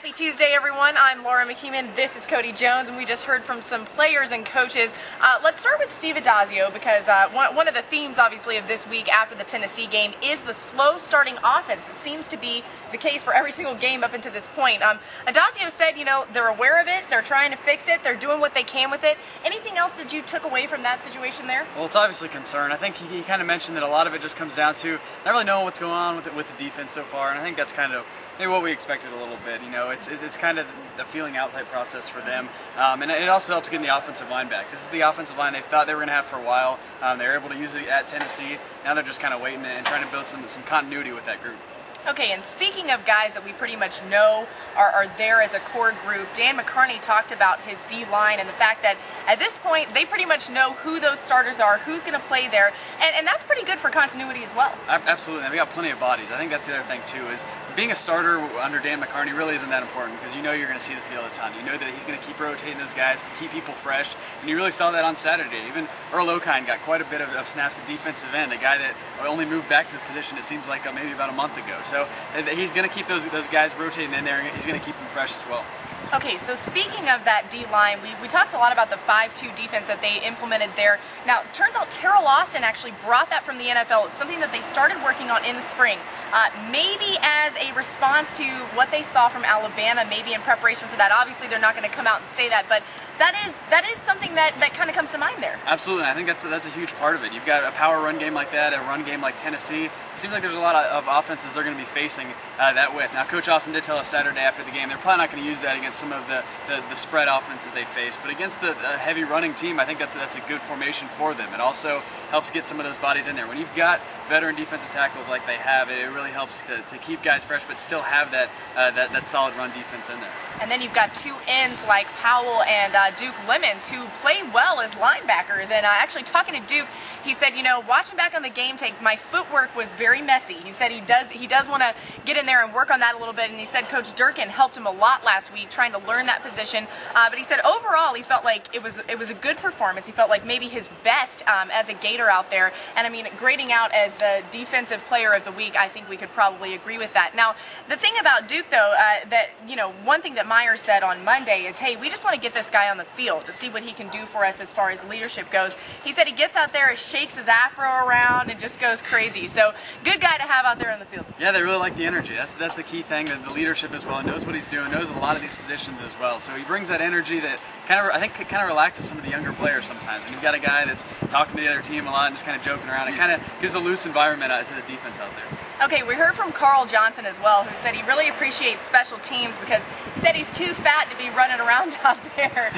Happy Tuesday, everyone. I'm Laura McKeeman. This is Cody Jones, and we just heard from some players and coaches. Let's start with Steve Addazio, because one of the themes, obviously, of this week after the Tennessee game is the slow starting offense. It seems to be the case for every single game up until this point. Addazio said, you know, they're aware of it, they're trying to fix it, they're doing what they can with it. Anything else that you took away from that situation there? Well, it's obviously a concern. I think he kind of mentioned that a lot of it just comes down to not really knowing what's going on with the defense so far, and I think that's kind of maybe what we expected a little bit. You know, it's kind of the feeling out type process for them, and it also helps getting the offensive line back. This is the offensive line they thought they were going to have for a while. They were able to use it at Tennessee. Now they're just kind of waiting and trying to build some continuity with that group. Okay, and speaking of guys that we pretty much know are there as a core group, Dan McCarney talked about his D-line and the fact that at this point they pretty much know who those starters are, who's going to play there, and that's pretty good for continuity as well. Absolutely, we got plenty of bodies. I think that's the other thing too, is being a starter under Dan McCarney really isn't that important, because you know you're going to see the field a ton. You know that he's going to keep rotating those guys to keep people fresh, and you really saw that on Saturday. Even Earl Okine got quite a bit of snaps at defensive end, a guy that only moved back to the position it seems like maybe about a month ago. So he's going to keep those guys rotating in there, and he's going to keep them fresh as well. Okay, so speaking of that D-line, we talked a lot about the 5-2 defense that they implemented there. Now, it turns out Terrell Austin actually brought that from the NFL. It's something that they started working on in the spring. Maybe as a response to what they saw from Alabama, maybe in preparation for that. Obviously, they're not going to come out and say that, but that is something that kind of comes to mind there. Absolutely, I think that's a huge part of it. You've got a power run game like that, a run game like Tennessee. It seems like there's a lot of offenses they're going to be facing that with. Now, Coach Austin did tell us Saturday after the game they're probably not going to use that against some of the spread offenses they face, but against the heavy running team, I think that's a good formation for them. It also helps get some of those bodies in there. When you've got veteran defensive tackles like they have, it really helps to keep guys fresh, but still have that solid run defense in there. And then you've got two ends like Powell and Duke Lemons, who play well as linebackers. And actually talking to Duke, he said, you know, watching back on the game tape, my footwork was very messy. He said he does want to get in there and work on that a little bit. And he said Coach Durkin helped him a lot last week trying to learn that position. But he said overall he felt like it was a good performance. He felt like maybe his best as a Gator out there. And I mean, grading out as the defensive player of the week, I think we could probably agree with that. Now, the thing about Duke, though, that, you know, one thing that Myers said on Monday is, hey, we just want to get this guy on the field to see what he can do for us as far as leadership goes. He said he gets out there, shakes his afro around, and just goes crazy. So, good guy to have out there on the field. Yeah, they really like the energy. That's the key thing, the leadership as well. He knows what he's doing, knows a lot of these positions as well. So he brings that energy that I think kind of relaxes some of the younger players sometimes. When you've got a guy that's talking to the other team a lot and just kind of joking around, it kind of gives a loose environment to the defense out there. Okay, we heard from Carl Johnson as well, who said he really appreciates special teams because he said he's too fat to be running around out there.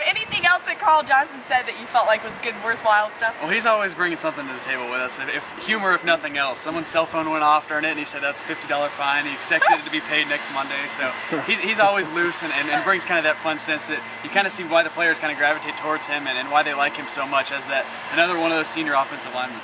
Anything else that Carl Johnson said that you felt like was good, worthwhile stuff? Well, he's always bringing something to the table with us. If humor, if nothing else. Someone's cell phone went off during it, and he said that's a $50 fine. He expected it to be paid next Monday. So he's always loose and brings kind of that fun sense that you kind of see why the players kind of gravitate towards him and why they like him so much as that another one of those senior offensive linemen.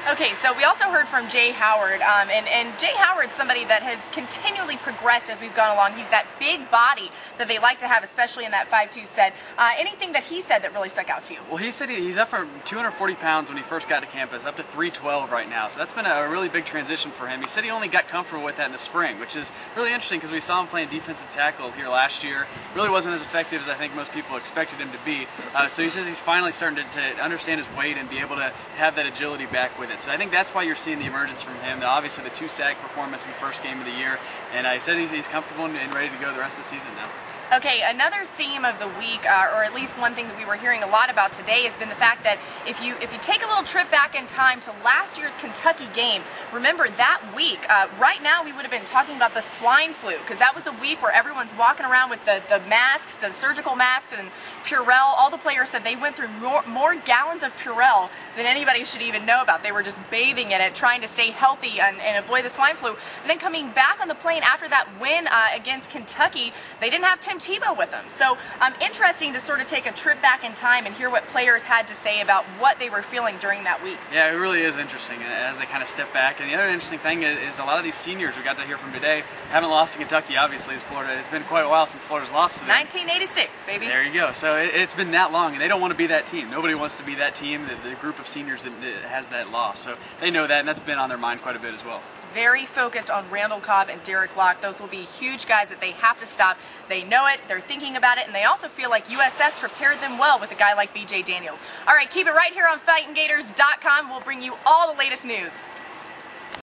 Okay, so we also heard from Jay Howard, and Jay Howard's somebody that has continually progressed as we've gone along. He's that big body that they like to have, especially in that 5-2 set. Anything that he said that really stuck out to you? Well, he said he's up from 240 pounds when he first got to campus, up to 312 right now. So that's been a really big transition for him. He said he only got comfortable with that in the spring, which is really interesting because we saw him playing defensive tackle here last year. Really wasn't as effective as I think most people expected him to be. So he says he's finally starting to understand his weight and be able to have that agility back with it. So I think that's why you're seeing the emergence from him. Obviously the 2-sack performance in the first game of the year, and he said he's comfortable and ready to go the rest of the season now. Okay, another theme of the week, or at least one thing that we were hearing a lot about today, has been the fact that if you take a little trip back in time to last year's Kentucky game, remember that week, right now we would have been talking about the swine flu, because that was a week where everyone's walking around with the masks, the surgical masks, and Purell. All the players said they went through more gallons of Purell than anybody should even know about. They were just bathing in it, trying to stay healthy and avoid the swine flu. And then coming back on the plane after that win against Kentucky, they didn't have Tim Tebow with them. So interesting to sort of take a trip back in time and hear what players had to say about what they were feeling during that week. Yeah, it really is interesting as they kind of step back. And the other interesting thing is a lot of these seniors we got to hear from today haven't lost to Kentucky, obviously, as Florida. It's been quite a while since Florida's lost to them. 1986, baby. There you go. So it's been that long, and they don't want to be that team. Nobody wants to be that team, the group of seniors that has that loss. So they know that, and that's been on their mind quite a bit as well. very focused on Randall Cobb and Derek Locke. Those will be huge guys that they have to stop. They know it, they're thinking about it, and they also feel like USF prepared them well with a guy like BJ Daniels. All right, keep it right here on FightingGators.com. We'll bring you all the latest news.